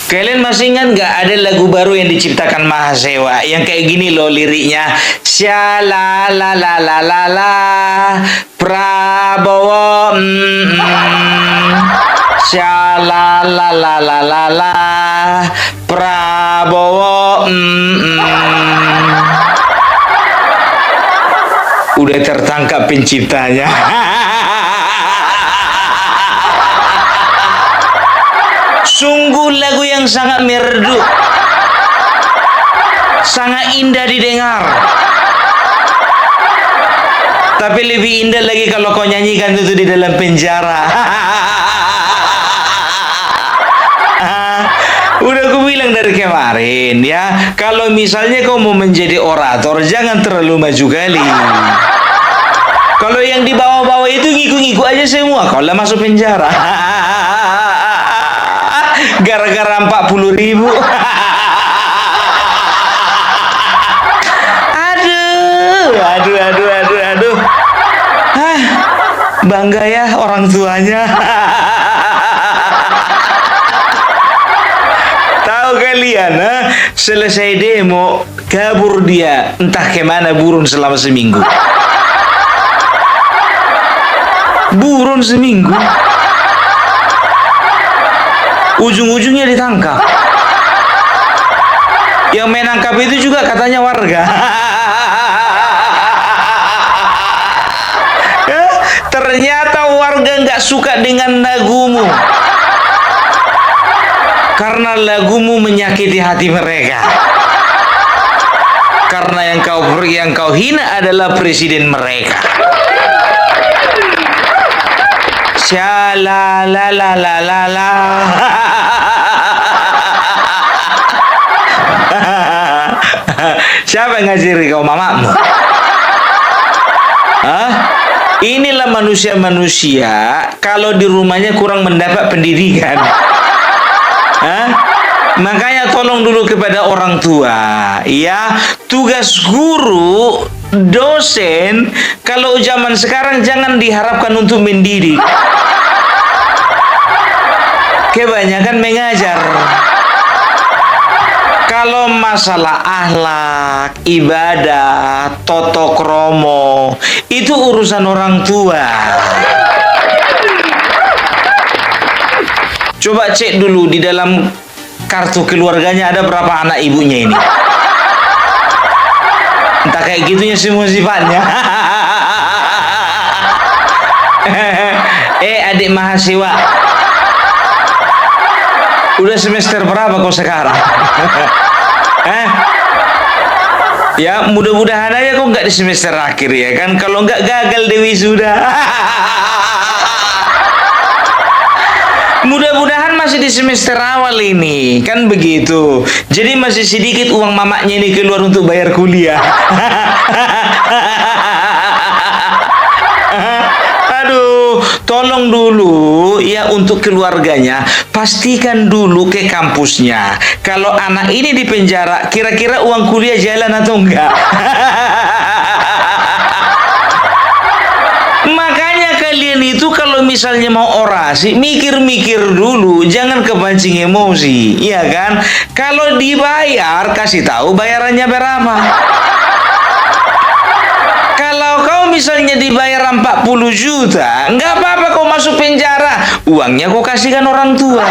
Kalian masih ingat nggak ada lagu baru yang diciptakan Mahasewa yang kayak gini loh liriknya? Sya la la la la la Prabowo Sya la la la la la la Prabowo Udah tertangkap penciptanya. Sungguh lagu yang sangat merdu, sangat indah didengar. Tapi lebih indah lagi kalau kau nyanyikan itu di dalam penjara. Udah aku bilang dari kemarin ya, kalau misalnya kau mau menjadi orator, jangan terlalu maju kali. Kalau yang di bawah-bawah itu ngikut-ngikut aja semua, kau lah masuk penjara. Gara-gara 40.000. Aduh. Bangga ya orang tuanya. Tahu kalian, selesai demo, kabur dia entah kemana burun selama seminggu. Burun seminggu. Ujung-ujungnya ditangkap. Yang menangkap itu juga katanya warga. Ternyata warga nggak suka dengan lagumu, karena lagumu menyakiti hati mereka. Karena yang kau hina adalah presiden mereka. Sya la la la la la la. Siapa yang ngajari kau, mamamu? Inilah manusia-manusia kalau di rumahnya kurang mendapat pendidikan. Makanya tolong dulu kepada orang tua, ya. Tugas guru, dosen, kalau zaman sekarang jangan diharapkan untuk mendidik. Kebanyakan mengajar. Kalau masalah akhlak, ibadah, toto kromo, itu urusan orang tua. Coba cek dulu di dalam kartu keluarganya ada berapa anak ibunya ini. Entah kayak gitunya semua sifatnya. Adik Mahasewa, udah semester berapa kau sekarang? Ya mudah-mudahan aja kau nggak di semester akhir ya kan. Kalau nggak gagal di wisuda. Mudah-mudahan masih di semester awal ini, kan begitu. Jadi masih sedikit uang mamaknya ini keluar untuk bayar kuliah. Aduh, tolong dulu ya untuk keluarganya, pastikan dulu ke kampusnya. Kalau anak ini di penjara, kira-kira uang kuliah jalan atau enggak? Makanya kalian itu kalau misalnya mau orasi, mikir-mikir dulu, jangan kepancing emosi, iya kan? Kalau dibayar, kasih tahu bayarannya berapa. Kalau kau misalnya dibayar 40 juta, nggak apa-apa kau masuk penjara, uangnya kau kasihkan orang tua.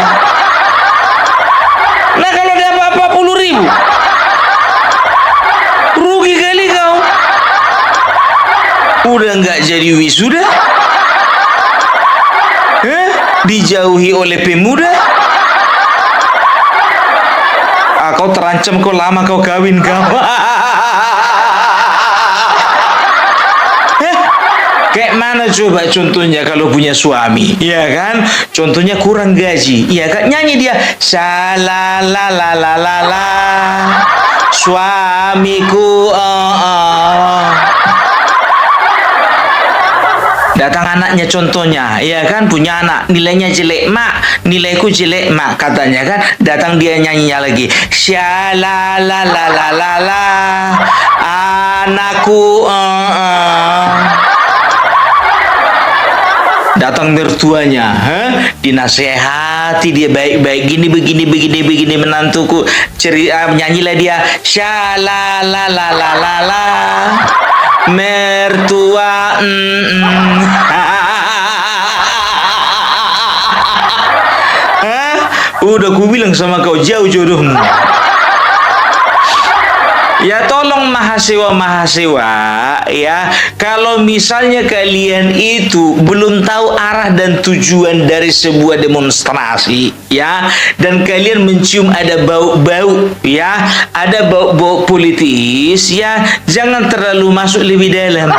Nah kalau dapat 40.000, rugi kali kau. Udah nggak jadi wisuda, dijauhi oleh pemuda. Kau terancam, kau lama kau kawin kau. Kayak mana coba contohnya kalau punya suami, ya kan? Contohnya kurang gaji, ya kan? Nyanyi dia, shala la la la la la, suamiku. Datang anaknya contohnya, ya kan, punya anak, nilainya jelek, mak, nilaiku jelek, mak, katanya kan. Datang dia nyanyinya lagi, sya la la la la la la, anakku. Datang mertuanya, dinasehati dia baik-baik, gini begini menantuku, nyanyilah dia, shalalalalala, mertua, udah ku bilang sama kau, jauh jodohmu. Ya tolong mahasiswa ya, kalau misalnya kalian itu belum tahu arah dan tujuan dari sebuah demonstrasi ya, dan kalian mencium ada bau-bau ya, ada bau-bau politis ya, jangan terlalu masuk lebih dalam.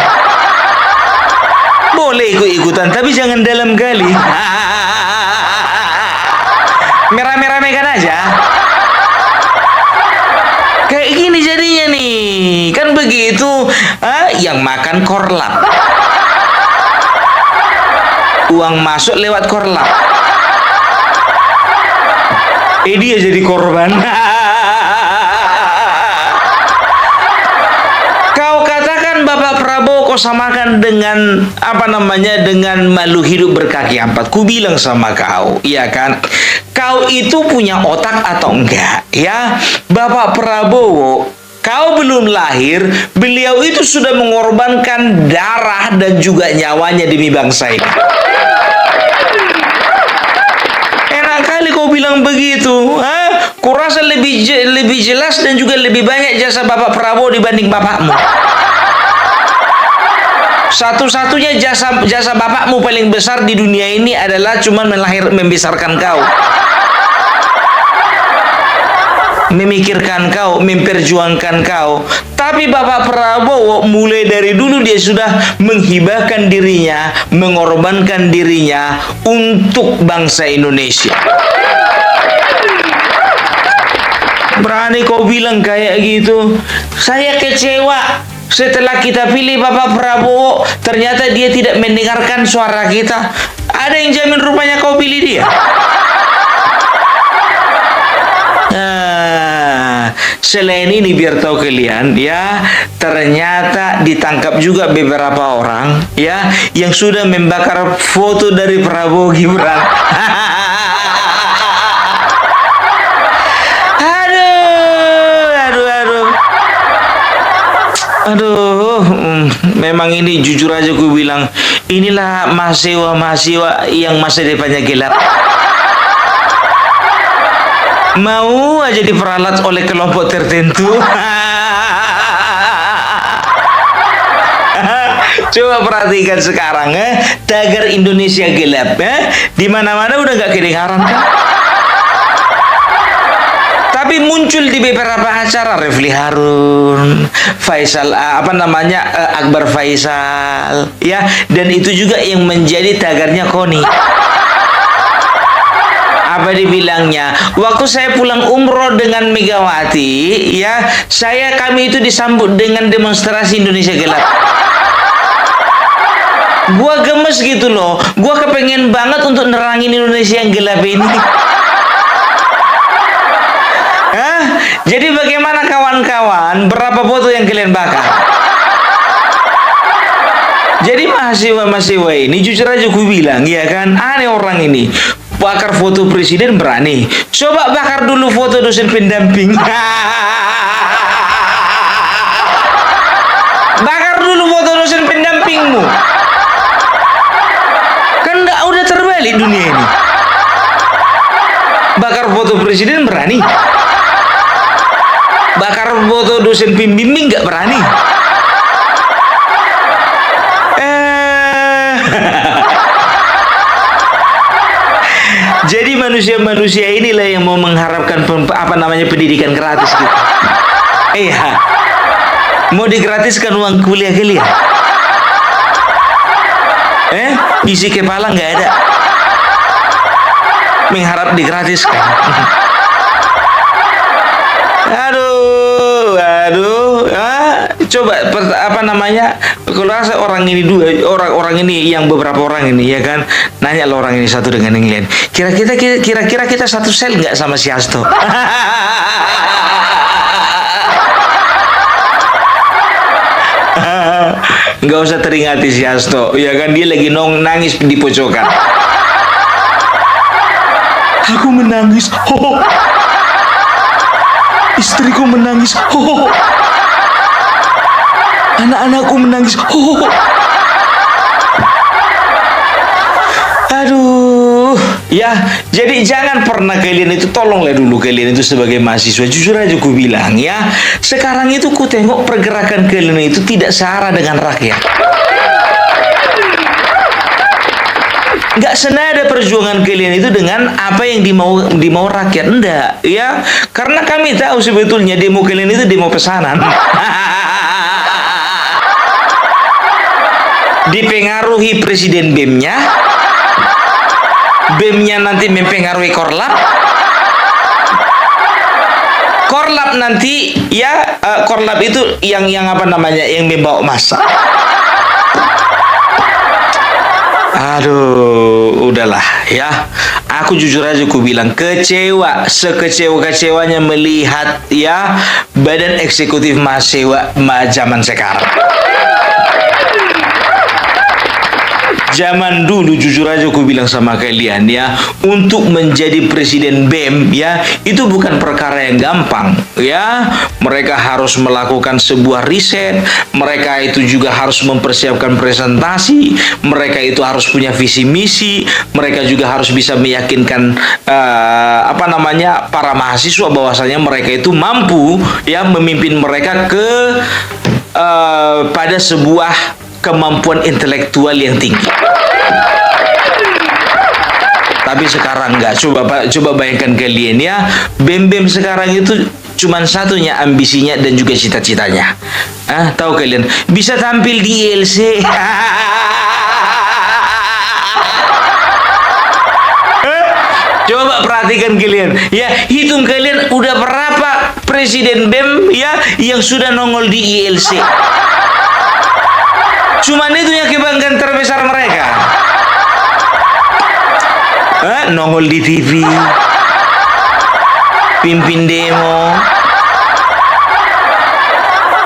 Boleh ikut-ikutan tapi jangan dalam kali. Merah-merahkan aja. Kayak gini jadinya nih, kan begitu, yang makan korlap, uang masuk lewat korlap, dia jadi korban. Kau katakan Bapak Prabowo kau samakan dengan dengan makhluk hidup berkaki empat. Ku bilang sama kau, iya kan? Kau itu punya otak atau enggak? Ya, Bapak Prabowo, kau belum lahir, beliau itu sudah mengorbankan darah dan juga nyawanya demi bangsa ini. Enak kali kau bilang begitu, Kurasa lebih jelas dan juga lebih banyak jasa Bapak Prabowo dibanding bapakmu. Satu-satunya jasa bapakmu paling besar di dunia ini adalah cuma membesarkan kau, memikirkan kau, memperjuangkan kau. Tapi Bapak Prabowo mulai dari dulu dia sudah menghibahkan dirinya, mengorbankan dirinya untuk bangsa Indonesia. Berani kau bilang kayak gitu? Saya kecewa. Setelah kita pilih Bapak Prabowo, ternyata dia tidak mendengarkan suara kita. Ada yang jamin rupanya kau pilih dia? Selain ini biar tahu kalian ya, ternyata ditangkap juga beberapa orang ya yang sudah membakar foto dari Prabowo Gibran. Aduh, memang ini jujur aja gue bilang, inilah mahasiswa yang masa depannya gelap. Mau aja diperalat oleh kelompok tertentu. Coba perhatikan sekarang, tagar Indonesia gelap, di mana-mana udah gak kedengaran kan? Tapi muncul di beberapa acara, Refli Harun, Faisal, Akbar Faisal, ya, dan itu juga yang menjadi tagarnya Koni. Apa dibilangnya? Waktu saya pulang umroh dengan Megawati, ya, kami itu disambut dengan demonstrasi Indonesia gelap. Gua gemes gitu loh, gua kepengen banget untuk nerangin Indonesia yang gelap ini. Jadi bagaimana kawan-kawan, berapa foto yang kalian bakar? Jadi mahasiswa ini jujur aja gue bilang, ya kan, aneh orang ini. Bakar foto presiden berani. Coba bakar dulu foto dosen pendamping. Bakar dulu foto dosen pendampingmu. Kan udah terbalik dunia ini. Bakar foto presiden berani. Bakar foto dosen pembimbing nggak berani. Jadi manusia-manusia inilah yang mau mengharapkan pendidikan gratis gitu. Iya. Mau digratiskan uang kuliah kalian. Isi kepala nggak ada. Mengharap digratiskan. Coba kalau rasa orang ini yang beberapa orang ini, ya kan, nanya lo orang ini satu dengan yang lain, kira-kira kita satu sel nggak sama si Hasto? nggak usah teringati si Hasto. Ya kan, dia lagi nangis di pojokan. Aku menangis. Ho. Istriku menangis. Ho. Anak-anakku menangis. Ho. Aduh, ya, jadi jangan pernah kalian itu, tolonglah dulu kalian itu sebagai mahasiswa, jujur aja ku bilang ya, sekarang itu ku tengok pergerakan kalian itu tidak searah dengan rakyat. Nggak senada perjuangan kalian itu dengan apa yang dimau rakyat, enggak, ya, karena kami tahu sebetulnya demo kalian itu demo pesanan. Dipengaruhi Presiden BEM-nya, BEM-nya nanti mempengaruhi Korlap, Korlap nanti ya, Korlap itu yang apa namanya, yang membawa massa. Aduh, udahlah ya. Aku jujur aja ku bilang kecewa, sekecewa-kecewanya melihat ya badan eksekutif mahasiswa zaman sekarang. Zaman dulu jujur aja aku bilang sama kalian ya, untuk menjadi presiden BEM ya, itu bukan perkara yang gampang ya. Mereka harus melakukan sebuah riset, mereka itu juga harus mempersiapkan presentasi, mereka itu harus punya visi misi, mereka juga harus bisa meyakinkan para mahasiswa bahwasanya mereka itu mampu ya memimpin mereka ke pada sebuah kemampuan intelektual yang tinggi. Tapi sekarang enggak. Coba bayangkan kalian ya, BEM sekarang itu cuman satunya ambisinya dan juga cita-citanya. Tahu kalian? Bisa tampil di ILC. Coba perhatikan kalian. Ya, hitung kalian udah berapa presiden BEM ya yang sudah nongol di ILC. Cuman itu yang kebanggaan terbesar mereka. Nongol di TV, pimpin demo.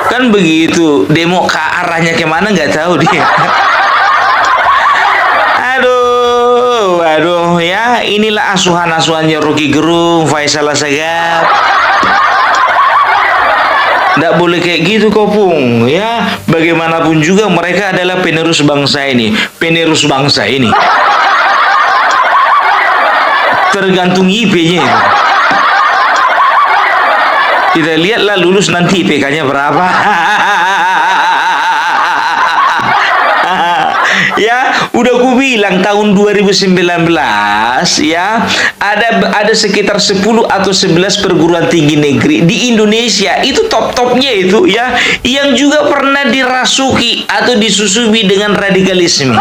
Kan begitu, demo ke arahnya kemana nggak tahu dia. Aduh ya, inilah asuhan-asuhannya Rocky Gerung, Faisal Assegaf. Nggak boleh kayak gitu Kopung ya. Bagaimanapun juga mereka adalah penerus bangsa ini. Tergantung IP-nya itu. Kita lihatlah lulus nanti IPK-nya berapa. Ya, udah ku bilang tahun 2019 ya, ada sekitar 10 atau 11 perguruan tinggi negeri di Indonesia itu top-topnya itu ya, yang juga pernah dirasuki atau disusupi dengan radikalisme.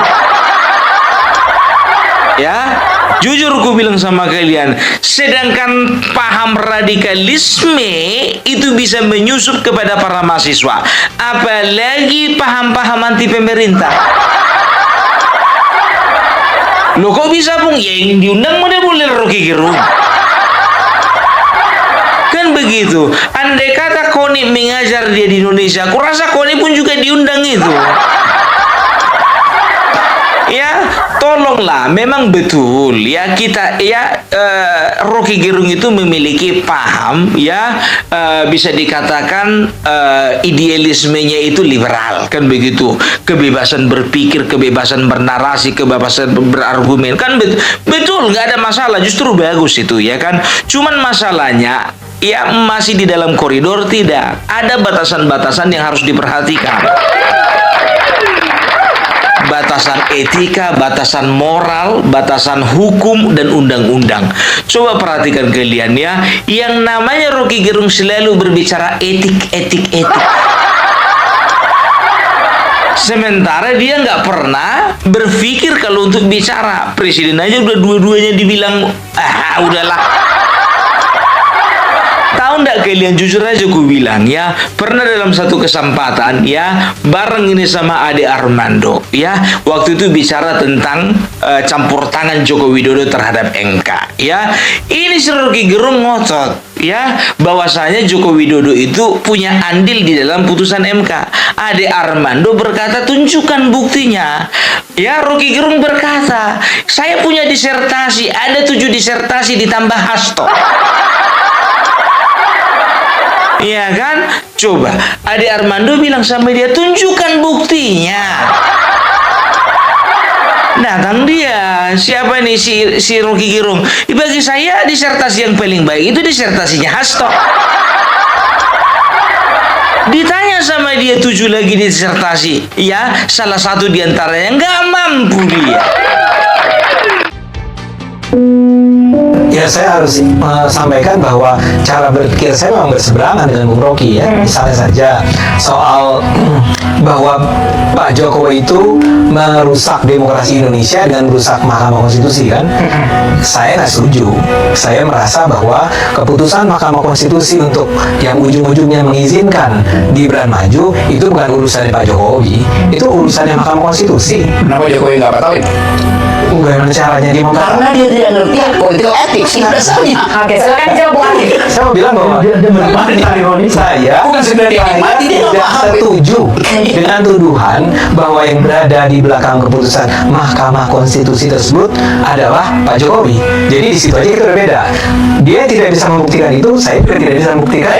Ya, jujur ku bilang sama kalian, sedangkan paham radikalisme itu bisa menyusup kepada para mahasiswa, apalagi paham-paham anti pemerintah. Loh kok bisa Bung? Ya yang diundang mana boleh Rocky Gerung. Kan begitu. Andai kata Koni mengajar dia di Indonesia, aku rasa Koni pun juga diundang itu. Ya, tolonglah, memang betul ya kita ya, Rocky Gerung itu memiliki paham ya, bisa dikatakan idealismenya itu liberal, kan begitu. Kebebasan berpikir, kebebasan bernarasi, kebebasan berargumen, kan betul, nggak ada masalah, justru bagus itu ya kan. Cuman masalahnya ya masih di dalam koridor, tidak ada batasan-batasan yang harus diperhatikan. Batasan etika, batasan moral, batasan hukum dan undang-undang. Coba perhatikan kalian ya, yang namanya Rocky Gerung selalu berbicara etik. Sementara dia nggak pernah berpikir kalau untuk bicara. Presiden aja udah dua-duanya dibilang, udahlah. Tahun Tahu nggak kalian, jujur aja ku bilang ya, pernah dalam satu kesempatan ya, bareng ini sama Ade Armando ya, waktu itu bicara tentang campur tangan Joko Widodo terhadap MK ya. Ini si Rocky Gerung ngotot ya, bahwasanya Joko Widodo itu punya andil di dalam putusan MK. Ade Armando berkata, tunjukkan buktinya. Ya, Rocky Gerung berkata, saya punya disertasi, ada 7 disertasi ditambah hasto. Iya kan? Coba Ade Armando bilang sama dia, tunjukkan buktinya. Datang dia, siapa nih si Rocky Gerung? Bagi saya disertasi yang paling baik itu disertasinya hasto. Ditanya sama dia 7 lagi disertasi, ya salah satu diantaranya nggak mampu dia. Ya, saya harus sampaikan bahwa cara berpikir saya memang berseberangan dengan Bung Rocky ya. Misalnya saja soal bahwa Pak Jokowi itu merusak demokrasi Indonesia dengan merusak Mahkamah Konstitusi kan. Saya nggak setuju. Saya merasa bahwa keputusan Mahkamah Konstitusi untuk yang ujung-ujungnya mengizinkan Gibran maju itu bukan urusannya Pak Jokowi, itu urusannya Mahkamah Konstitusi. Kenapa Jokowi nggak batalin? Bagaimana caranya dia membatalkan? Karena dia tidak ngerti political ethics pada dasarnya. Oke, silakan jawab Bu Andi. Saya mau bilang bahwa saya Bukan sekedar dinikmati, dia nggak tidak paham. setuju dengan tuduhan bahwa yang berada di belakang keputusan Mahkamah Konstitusi tersebut adalah Pak Jokowi. Jadi di situ aja kita berbeda. Dia tidak bisa membuktikan itu, saya juga tidak bisa membuktikan.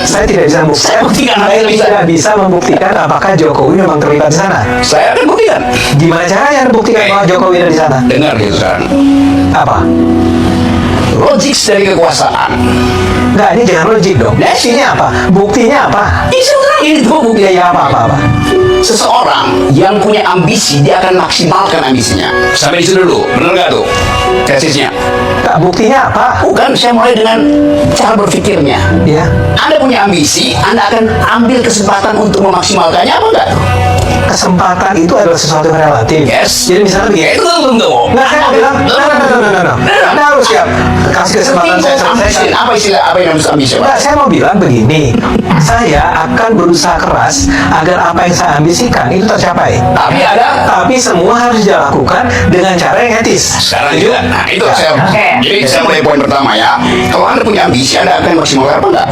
Saya tidak bisa membuktikan. Saya buktikan, Saya bisa. tidak bisa membuktikan apakah Jokowi memang terlibat di sana. Saya akan buktikan. Gimana caranya membuktikan bahwa Jokowi ada di sana? Dengar gitu sekarang. Apa? Logik dari kekuasaan. Enggak, ini jangan logik dong. Buktinya apa? Buktinya apa? Ini tuh bukti. Ya apa? Seseorang yang punya ambisi, dia akan maksimalkan ambisinya. Sampai di situ dulu, benar nggak tuh tesisnya? Enggak, buktinya apa? Bukan, saya mulai dengan cara berpikirnya. Ya. Anda punya ambisi, Anda akan ambil kesempatan untuk memaksimalkannya apa enggak? Kesempatan itu adalah sesuatu yang relatif. Yes. Jadi misalnya begini. Itu tentu. Nah, saya mau bilang, no. Anda harus siap. Kasih kesempatan saya selesaikan. Apa istilah, apa yang harus ambisi? Nah, saya mau bilang begini. Saya akan berusaha keras agar apa yang saya ambisikan itu tercapai. Tapi semua harus dilakukan dengan cara yang etis. Sekarang Setuju? juga. Nah, itu Ya. saya. Oke. Jadi saya mulai poin pertama ya. Kalau Anda punya ambisi, Anda akan maksimalkan apa enggak?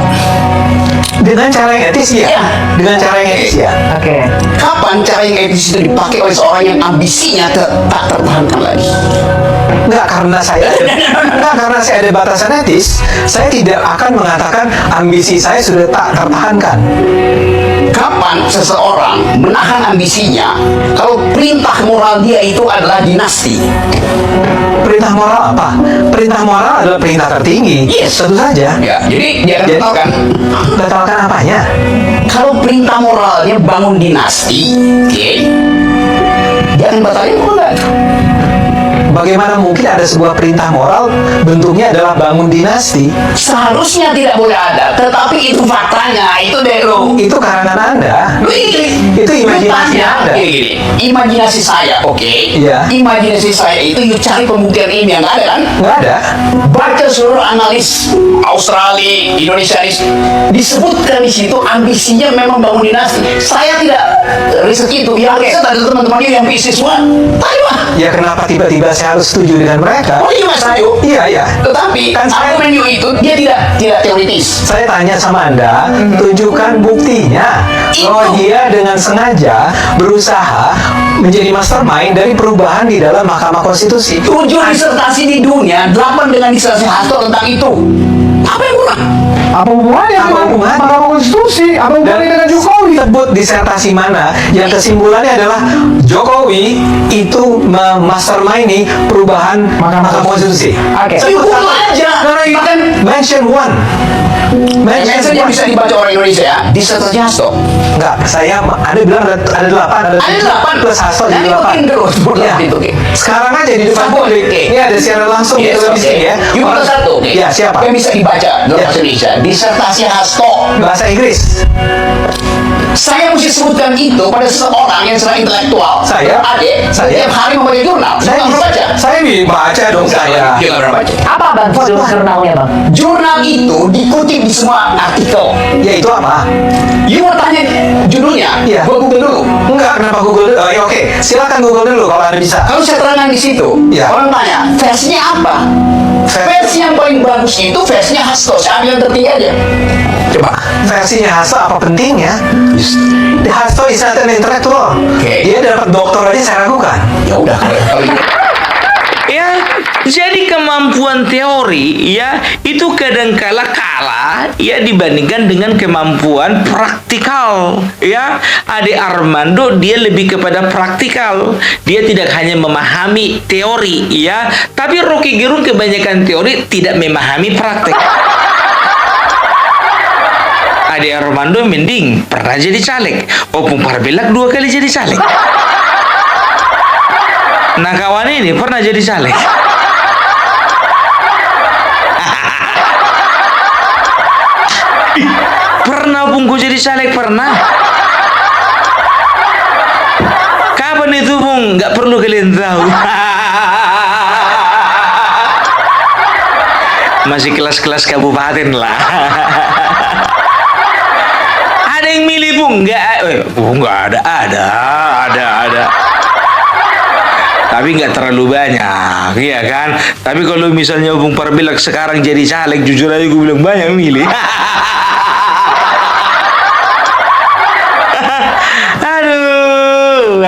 Dengan cara yang etis ya. Iya. Dengan cara yang etis ya. Oke. Kapan cara yang etis itu dipakai oleh seorang yang ambisinya tak tertahankan lagi? Enggak, karena saya ada batasan etis, saya tidak akan mengatakan ambisi saya sudah tak tertahankan. Kapan seseorang menahan ambisinya kalau perintah moral dia itu adalah dinasti? Perintah moral apa? Perintah moral adalah perintah tertinggi. Yes. Tentu saja. Ya, jadi dia akan batalkan. Batalkan apanya? Kalau perintah moralnya bangun dinasti, oke, dia akan batalin apa enggak? Bagaimana mungkin ada sebuah perintah moral bentuknya adalah bangun dinasti? Seharusnya tidak boleh ada, tetapi itu faktanya, itu dero. Itu karena Anda. Itu imajinasi Anda. Gini, imajinasi saya, oke? Iya. Imajinasi saya itu, you cari pembuktian ilmiah, nggak ada kan? Nggak ada. Baca seluruh analis Australia, Indonesianis, disebutkan di situ ambisinya memang bangun dinasti. Saya tidak riset itu. Ya, riset ada teman-teman yang bisnis semua. Tahu ah. Ya kenapa tiba-tiba saya harus setuju dengan mereka? Oh iya Mas Ayu. Iya. Tetapi Kan saya- argumen you itu dia tidak teoritis. Saya tanya sama Anda, tunjukkan buktinya bahwa Itu. dia dengan sengaja berusaha menjadi mastermind dari perubahan di dalam Mahkamah Konstitusi. 7 disertasi di dunia, 8 dengan disertasi Hasto tentang itu. Apa yang kurang? Apa hubungannya Apa dengan hubungannya? Mahkamah Konstitusi? Apa hubungannya dengan Jokowi? Sebut disertasi mana yang kesimpulannya adalah Jokowi itu memastermindi perubahan Mahkamah Konstitusi. Oke. Sebut aja. Bahkan Mention one. mention yang bisa dibaca orang Indonesia ya, disertasi Hasto. Enggak, Anda bilang ada 8, ada Ada 8 plus Hasto jadi 8. Ya. Itu, oke. Sekarang aja di depan Satu, publik. oke. Ini ada siaran langsung di Yes, televisi oke. ya. You minta satu, oke. Ya, siapa? Yang bisa dibaca dalam Ya. bahasa Indonesia, disertasi Hasto. Bahasa Inggris. Saya mesti sebutkan itu pada seseorang yang sedang intelektual. Saya? Adik, Saya? setiap hari membaca jurnal. Saya Suka bisa, membaca. baca? Saya baca dong saya. Dia nggak pernah baca. Apa bang jurnalnya bang? Jurnal itu dikutip di semua artikel. Ya itu apa? You mau tanya judulnya? Iya. Gua Google dulu. Enggak, kenapa Google dulu? Oh, ya, oke, silakan Google dulu kalau Anda bisa. Kalau saya terangkan di situ, Iya. orang tanya versinya apa? Versi yang paling bagus itu versinya Hasto. Saya ambil yang tertinggi aja. Coba. Versinya Hasto apa pentingnya? The Hasto is not an intellectual. Oke. Dia dapat doktor aja saya ragukan. Ya udah kalau gitu. Ya, jadi kemampuan teori ya itu kadangkala kalah ya dibandingkan dengan kemampuan praktikal ya. Ade Armando dia lebih kepada praktikal. Dia tidak hanya memahami teori ya, tapi Rocky Gerung kebanyakan teori tidak memahami praktek. Ade Armando mending pernah jadi caleg. Opung Parbelak 2 kali jadi caleg. Nah kawan ini pernah jadi caleg. Pernah Bung jadi caleg pernah. Kapan itu Bung? Nggak perlu kalian tahu. Masih kelas-kelas kabupaten lah. Ada yang milih Bung? Nggak ada. Tapi nggak terlalu banyak, iya kan? Tapi kalau misalnya Bung Parbelak sekarang jadi caleg, jujur aja gue bilang banyak milih.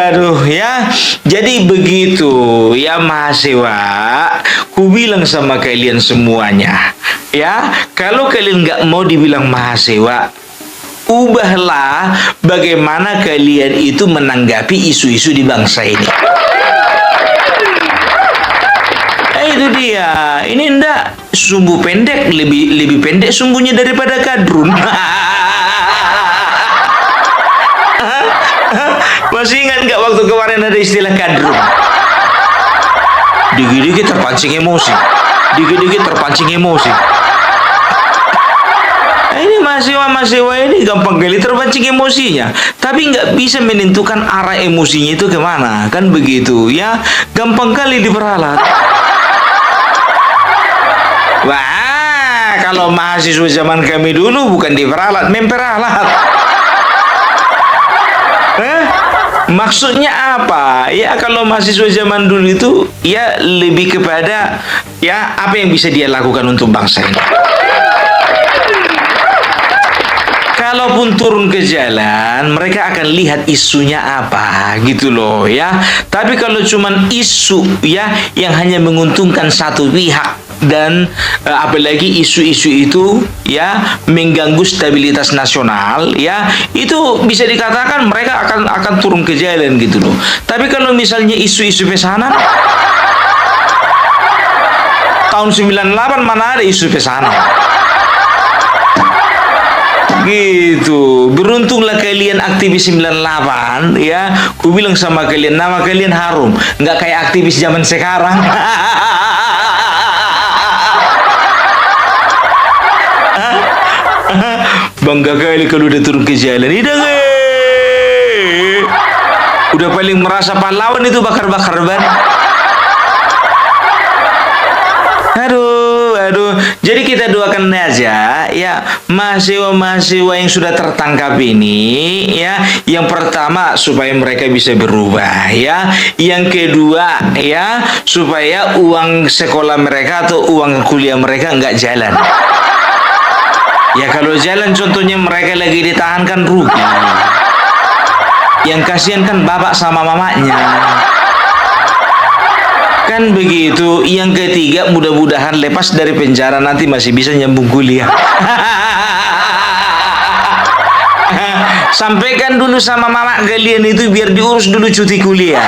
Aduh ya. Jadi begitu ya mahasiswa. Ku bilang sama kalian semuanya, ya kalau kalian nggak mau dibilang mahasiswa, ubahlah bagaimana kalian itu menanggapi isu-isu di bangsa ini. Itu dia. Ini ndak sumbu pendek, lebih pendek sumbunya daripada kadrun. Masih ingat nggak waktu kemarin ada istilah kadrun? Dikit-dikit terpancing emosi. Ini mahasiswa ini gampang kali terpancing emosinya, tapi nggak bisa menentukan arah emosinya itu kemana, kan begitu ya? Gampang kali diperalat. Wah, kalau mahasiswa zaman kami dulu bukan diperalat, memperalat. Maksudnya apa? Ya kalau mahasiswa zaman dulu itu ya lebih kepada ya apa yang bisa dia lakukan untuk bangsa ini. Kalaupun turun ke jalan, mereka akan lihat isunya apa, gitu loh ya. Tapi kalau cuman isu ya yang hanya menguntungkan satu pihak dan apalagi isu-isu itu ya mengganggu stabilitas nasional ya, itu bisa dikatakan mereka akan turun ke jalan gitu loh. Tapi kalau misalnya isu-isu pesanan, tahun 98 mana ada isu pesanan? Gitu. Beruntunglah kalian aktivis 98 ya. Ku bilang sama kalian, nama kalian harum, nggak kayak aktivis zaman sekarang. Bangga kali kalau udah turun ke jalan. Udah paling merasa pahlawan itu bakar-bakar ban. Aduh. Jadi kita doakan aja ya mahasiswa-mahasiswa yang sudah tertangkap ini ya. Yang pertama supaya mereka bisa berubah ya. Yang kedua ya supaya uang sekolah mereka atau uang kuliah mereka nggak jalan. Ya kalau jalan contohnya mereka lagi ditahan kan rugi. Yang kasihan kan bapak sama mamanya. Kan begitu. Yang ketiga mudah-mudahan lepas dari penjara nanti masih bisa nyambung kuliah. Sampaikan dulu sama mama kalian itu biar diurus dulu cuti kuliah.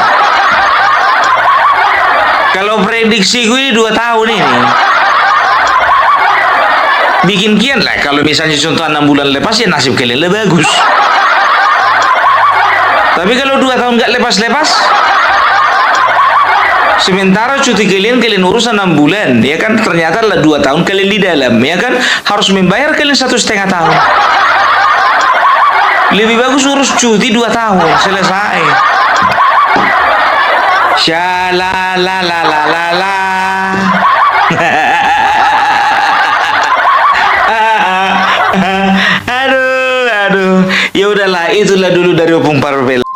Kalau prediksi gue 2 tahun ini bikin kian lah. Kalau misalnya contoh 6 bulan lepas ya nasib kalian lebih bagus. Tapi kalau 2 tahun nggak lepas-lepas, sementara cuti kalian urus 6 bulan, ya kan ternyata lah 2 tahun kalian di dalam, ya kan harus membayar kalian 1,5 tahun. Lebih bagus urus cuti 2 tahun selesai. Shalalalalala. Aduh. Ya udahlah, itulah dulu dari Opung Parvela.